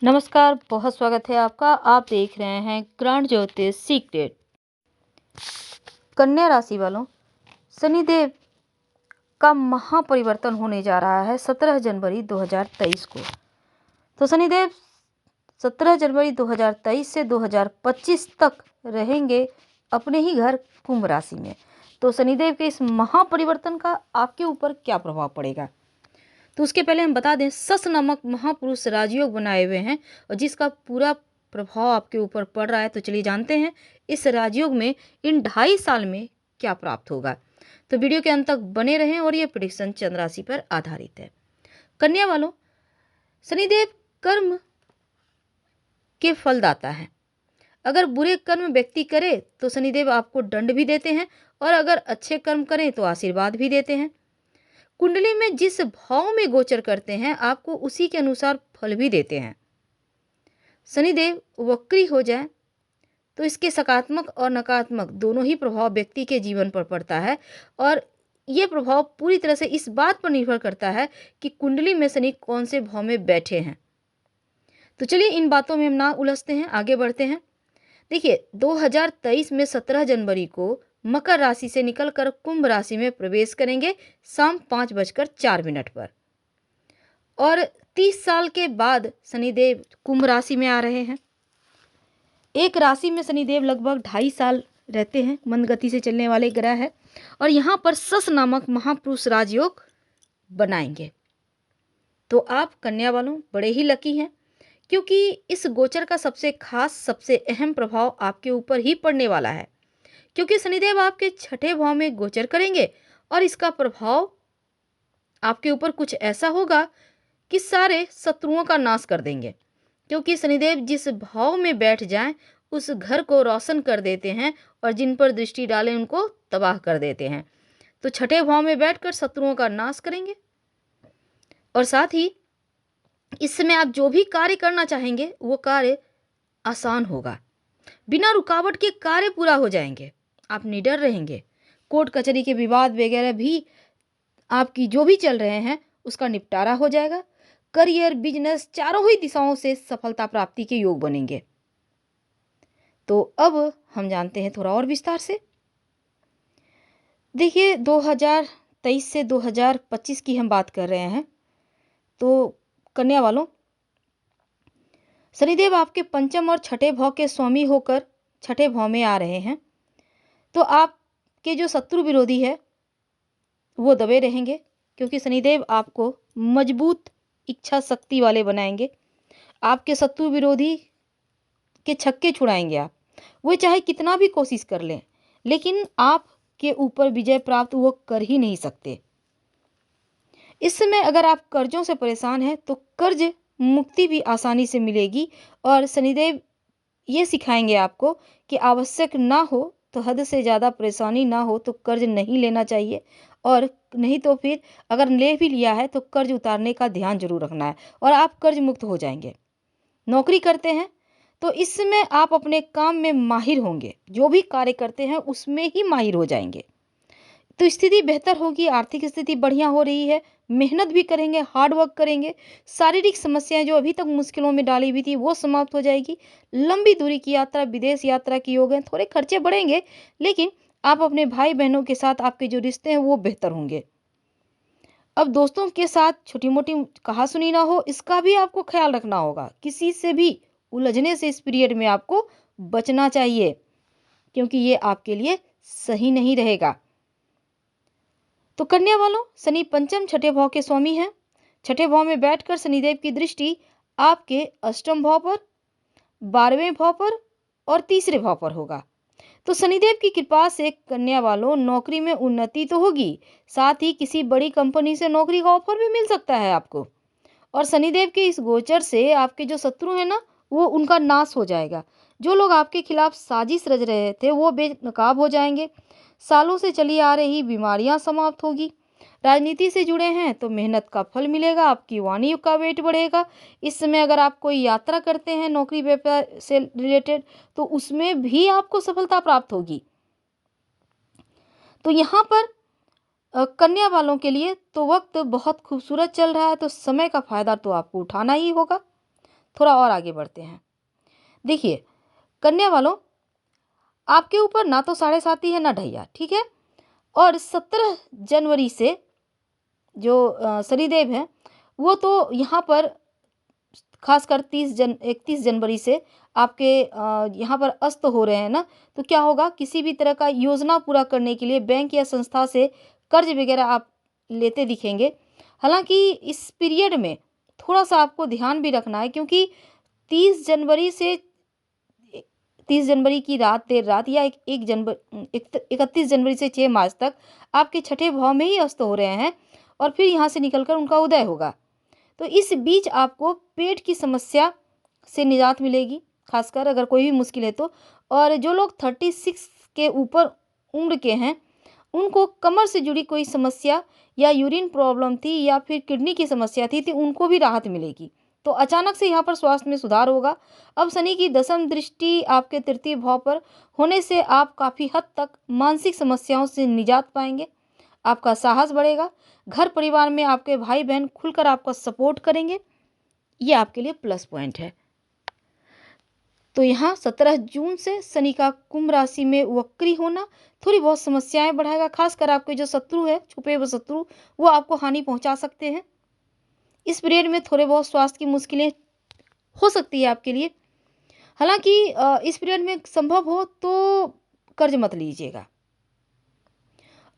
नमस्कार, बहुत स्वागत है आपका। आप देख रहे हैं ग्रांड ज्योतिष सीक्रेट। कन्या राशि वालों, शनिदेव का महापरिवर्तन होने जा रहा है 17 जनवरी 2023 को। तो शनिदेव 17 जनवरी 2023 से 2025 तक रहेंगे अपने ही घर कुंभ राशि में। तो शनिदेव के इस महापरिवर्तन का आपके ऊपर क्या प्रभाव पड़ेगा, तो उसके पहले हम बता दें, सस नामक महापुरुष राजयोग बनाए हुए हैं और जिसका पूरा प्रभाव आपके ऊपर पड़ रहा है। तो चलिए जानते हैं इस राजयोग में इन 2.5 साल में क्या प्राप्त होगा। तो वीडियो के अंत तक बने रहें और ये प्रेडिक्शन चंद्र राशि पर आधारित है। कन्या वालों, शनिदेव कर्म के फलदाता है। अगर बुरे कर्म व्यक्ति करे तो शनिदेव आपको दंड भी देते हैं और अगर अच्छे कर्म करें तो आशीर्वाद भी देते हैं। कुंडली में जिस भाव में गोचर करते हैं आपको उसी के अनुसार फल भी देते हैं। शनिदेव वक्री हो जाए तो इसके सकारात्मक और नकारात्मक दोनों ही प्रभाव व्यक्ति के जीवन पर पड़ता है और ये प्रभाव पूरी तरह से इस बात पर निर्भर करता है कि कुंडली में शनि कौन से भाव में बैठे हैं। तो चलिए इन बातों में हम ना उलझते हैं, आगे बढ़ते हैं। देखिए, 2023 में 17 जनवरी को मकर राशि से निकलकर कुंभ राशि में प्रवेश करेंगे शाम 5:04 पर और 30 साल के बाद शनिदेव कुंभ राशि में आ रहे हैं। एक राशि में शनिदेव लगभग 2.5 साल रहते हैं, मंद गति से चलने वाले ग्रह है और यहाँ पर सस नामक महापुरुष राजयोग बनाएंगे। तो आप कन्या वालों बड़े ही लकी हैं, क्योंकि इस गोचर का सबसे खास सबसे अहम प्रभाव आपके ऊपर ही पड़ने वाला है, क्योंकि शनिदेव आपके 6ठे भाव में गोचर करेंगे और इसका प्रभाव आपके ऊपर कुछ ऐसा होगा कि सारे शत्रुओं का नाश कर देंगे। क्योंकि शनिदेव जिस भाव में बैठ जाएं उस घर को रोशन कर देते हैं और जिन पर दृष्टि डालें उनको तबाह कर देते हैं। तो 6ठे भाव में बैठकर शत्रुओं का नाश करेंगे और साथ ही इस समय आप जो भी कार्य करना चाहेंगे वो कार्य आसान होगा, बिना रुकावट के कार्य पूरा हो जाएंगे। आप निडर रहेंगे। कोर्ट कचहरी के विवाद वगैरह भी आपकी जो भी चल रहे हैं उसका निपटारा हो जाएगा। करियर, बिजनेस, चारों ही दिशाओं से सफलता प्राप्ति के योग बनेंगे। तो अब हम जानते हैं थोड़ा और विस्तार से। देखिए, 2023 से 2025 की हम बात कर रहे हैं। तो कन्या वालों, शनिदेव आपके पंचम और 6ठे भाव के स्वामी होकर 6ठे भाव में आ रहे हैं। तो आपके जो शत्रु विरोधी है वो दबे रहेंगे, क्योंकि शनिदेव आपको मजबूत इच्छा शक्ति वाले बनाएंगे। आपके शत्रु विरोधी के छक्के छुड़ाएंगे आप, वो चाहे कितना भी कोशिश कर लें, लेकिन आपके ऊपर विजय प्राप्त वो कर ही नहीं सकते। इस समय अगर आप कर्जों से परेशान हैं तो कर्ज मुक्ति भी आसानी से मिलेगी और शनिदेव ये सिखाएंगे आपको कि आवश्यक ना हो तो हद से ज़्यादा परेशानी ना हो तो कर्ज नहीं लेना चाहिए, और नहीं तो फिर अगर ले भी लिया है तो कर्ज उतारने का ध्यान जरूर रखना है और आप कर्ज मुक्त हो जाएंगे। नौकरी करते हैं तो इस समय आप अपने काम में माहिर होंगे, जो भी कार्य करते हैं उसमें ही माहिर हो जाएंगे। तो स्थिति बेहतर होगी, आर्थिक स्थिति बढ़िया हो रही है, मेहनत भी करेंगे, हार्ड वर्क करेंगे। शारीरिक समस्याएं जो अभी तक मुश्किलों में डाली हुई थी वो समाप्त हो जाएगी। लंबी दूरी की यात्रा, विदेश यात्रा की योग है। थोड़े खर्चे बढ़ेंगे, लेकिन आप अपने भाई बहनों के साथ आपके जो रिश्ते हैं वो बेहतर होंगे। अब दोस्तों के साथ छोटी मोटी कहासुनी ना हो, इसका भी आपको ख्याल रखना होगा। किसी से भी उलझने से इस पीरियड में आपको बचना चाहिए, क्योंकि ये आपके लिए सही नहीं रहेगा। तो कन्या वालों, शनि पंचम 6ठे भाव के स्वामी हैं। 6ठे भाव में बैठकर शनिदेव की दृष्टि आपके अष्टम भाव पर, 12वें भाव पर और तीसरे भाव पर होगा। तो शनिदेव की कृपा से कन्या वालों नौकरी में उन्नति तो होगी, साथ ही किसी बड़ी कंपनी से नौकरी का ऑफर भी मिल सकता है आपको। और शनिदेव के इस गोचर से आपके जो शत्रु हैं ना, वो उनका नाश हो जाएगा। जो लोग आपके खिलाफ साजिश रच रहे थे वो बेनकाब हो जाएंगे। सालों से चली आ रही बीमारियां समाप्त होगी। राजनीति से जुड़े हैं तो मेहनत का फल मिलेगा, आपकी वाणी का वेट बढ़ेगा। इस समय अगर आप कोई यात्रा करते हैं नौकरी व्यापार से रिलेटेड तो उसमें भी आपको सफलता प्राप्त होगी। तो यहाँ पर कन्या वालों के लिए तो वक्त बहुत खूबसूरत चल रहा है, तो समय का फायदा तो आपको उठाना ही होगा। थोड़ा और आगे बढ़ते हैं। देखिए कन्या वालों, आपके ऊपर ना तो साढ़े साती है ना ढैया, ठीक है। और 17 जनवरी से जो शनिदेव है वो तो यहाँ पर खासकर 31 जनवरी से आपके यहाँ पर अस्त हो रहे हैं ना, तो क्या होगा, किसी भी तरह का योजना पूरा करने के लिए बैंक या संस्था से कर्ज वगैरह आप लेते दिखेंगे। हालांकि इस पीरियड में थोड़ा सा आपको ध्यान भी रखना है, क्योंकि 30 जनवरी से 30 जनवरी की रात देर रात या 31 जनवरी से 6 मार्च तक आपके छठे भाव में ही अस्त हो रहे हैं और फिर यहाँ से निकलकर उनका उदय होगा। तो इस बीच आपको पेट की समस्या से निजात मिलेगी, खासकर अगर कोई भी मुश्किल है तो। और जो लोग 36 के ऊपर उम्र के हैं उनको कमर से जुड़ी कोई समस्या या यूरिन प्रॉब्लम थी या फिर किडनी की समस्या थी तो उनको भी राहत मिलेगी। तो अचानक से यहाँ पर स्वास्थ्य में सुधार होगा। अब शनि की दशम दृष्टि आपके तृतीय भाव पर होने से आप काफ़ी हद तक मानसिक समस्याओं से निजात पाएंगे। आपका साहस बढ़ेगा, घर परिवार में आपके भाई बहन खुलकर आपका सपोर्ट करेंगे, ये आपके लिए प्लस पॉइंट है। तो यहाँ 17 जून से शनि का कुंभ राशि में वक्री होना थोड़ी बहुत समस्याएं बढ़ाएगा, खासकर आपके जो शत्रु है, छुपे हुए शत्रु, वो आपको हानि पहुंचा सकते हैं। इस पीरियड में थोड़े बहुत स्वास्थ्य की मुश्किलें हो सकती है आपके लिए। हालांकि इस पीरियड में संभव हो तो कर्ज मत लीजिएगा।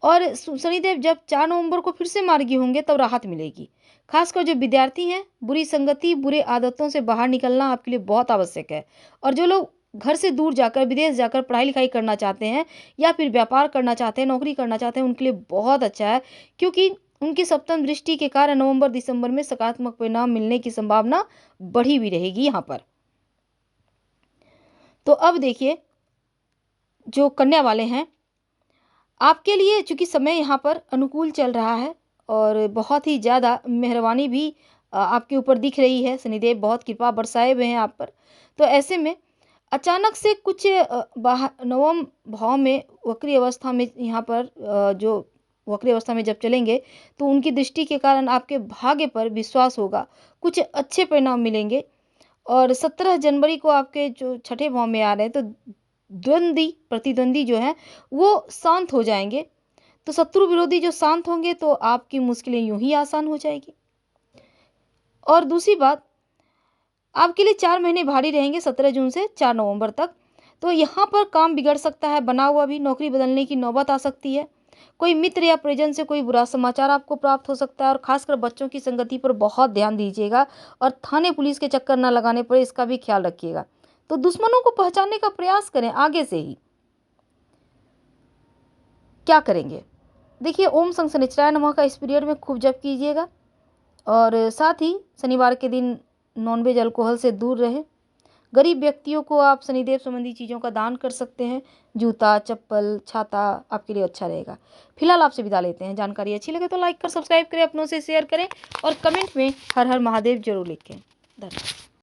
और शनिदेव जब 4 नवंबर को फिर से मार्गी होंगे तब राहत मिलेगी। खासकर जो विद्यार्थी हैं, बुरी संगति, बुरे आदतों से बाहर निकलना आपके लिए बहुत आवश्यक है। और जो लोग घर से दूर जाकर, विदेश जाकर पढ़ाई लिखाई करना चाहते हैं या फिर व्यापार करना चाहते हैं, नौकरी करना चाहते हैं, उनके लिए बहुत अच्छा है, क्योंकि उनकी सप्तम दृष्टि के कारण नवंबर दिसंबर में सकारात्मक परिणाम मिलने की संभावना बढ़ी हुई रहेगी यहाँ पर। तो अब देखिए जो कन्या वाले हैं, आपके लिए चूंकि समय यहाँ पर अनुकूल चल रहा है और बहुत ही ज़्यादा मेहरबानी भी आपके ऊपर दिख रही है, शनिदेव बहुत कृपा बरसाए हुए हैं आप पर। तो ऐसे में अचानक से कुछ नवम भाव में वक्री अवस्था में यहाँ पर जो वक्री अवस्था में जब चलेंगे तो उनकी दृष्टि के कारण आपके भाग्य पर विश्वास होगा, कुछ अच्छे परिणाम मिलेंगे। और 17 जनवरी को आपके जो छठे भाव में आ रहे हैं तो प्रतिद्वंदी जो है वो शांत हो जाएंगे। तो शत्रु विरोधी जो शांत होंगे तो आपकी मुश्किलें यूं ही आसान हो जाएगी। और दूसरी बात, आपके लिए 4 महीने भारी रहेंगे 17 जून से 4 नवंबर तक। तो यहाँ पर काम बिगड़ सकता है, बना हुआ भी, नौकरी बदलने की नौबत आ सकती है, कोई मित्र या परिजन से कोई बुरा समाचार आपको प्राप्त हो सकता है। और खासकर बच्चों की संगति पर बहुत ध्यान दीजिएगा और थाने पुलिस के चक्कर न लगाने पड़े, इसका भी ख्याल रखिएगा। तो दुश्मनों को पहचानने का प्रयास करें आगे से ही। क्या करेंगे, देखिए ओम संग शनिचराय नमः का इस पीरियड में खूब जप कीजिएगा और साथ ही शनिवार के दिन नॉनवेज अल्कोहल से दूर रहे। गरीब व्यक्तियों को आप शनिदेव संबंधी चीज़ों का दान कर सकते हैं, जूता, चप्पल, छाता आपके लिए अच्छा रहेगा। फिलहाल आपसे विदा लेते हैं। जानकारी अच्छी लगे तो लाइक कर सब्सक्राइब करें, अपनों से शेयर करें और कमेंट में हर हर महादेव जरूर लिखें। धन्यवाद।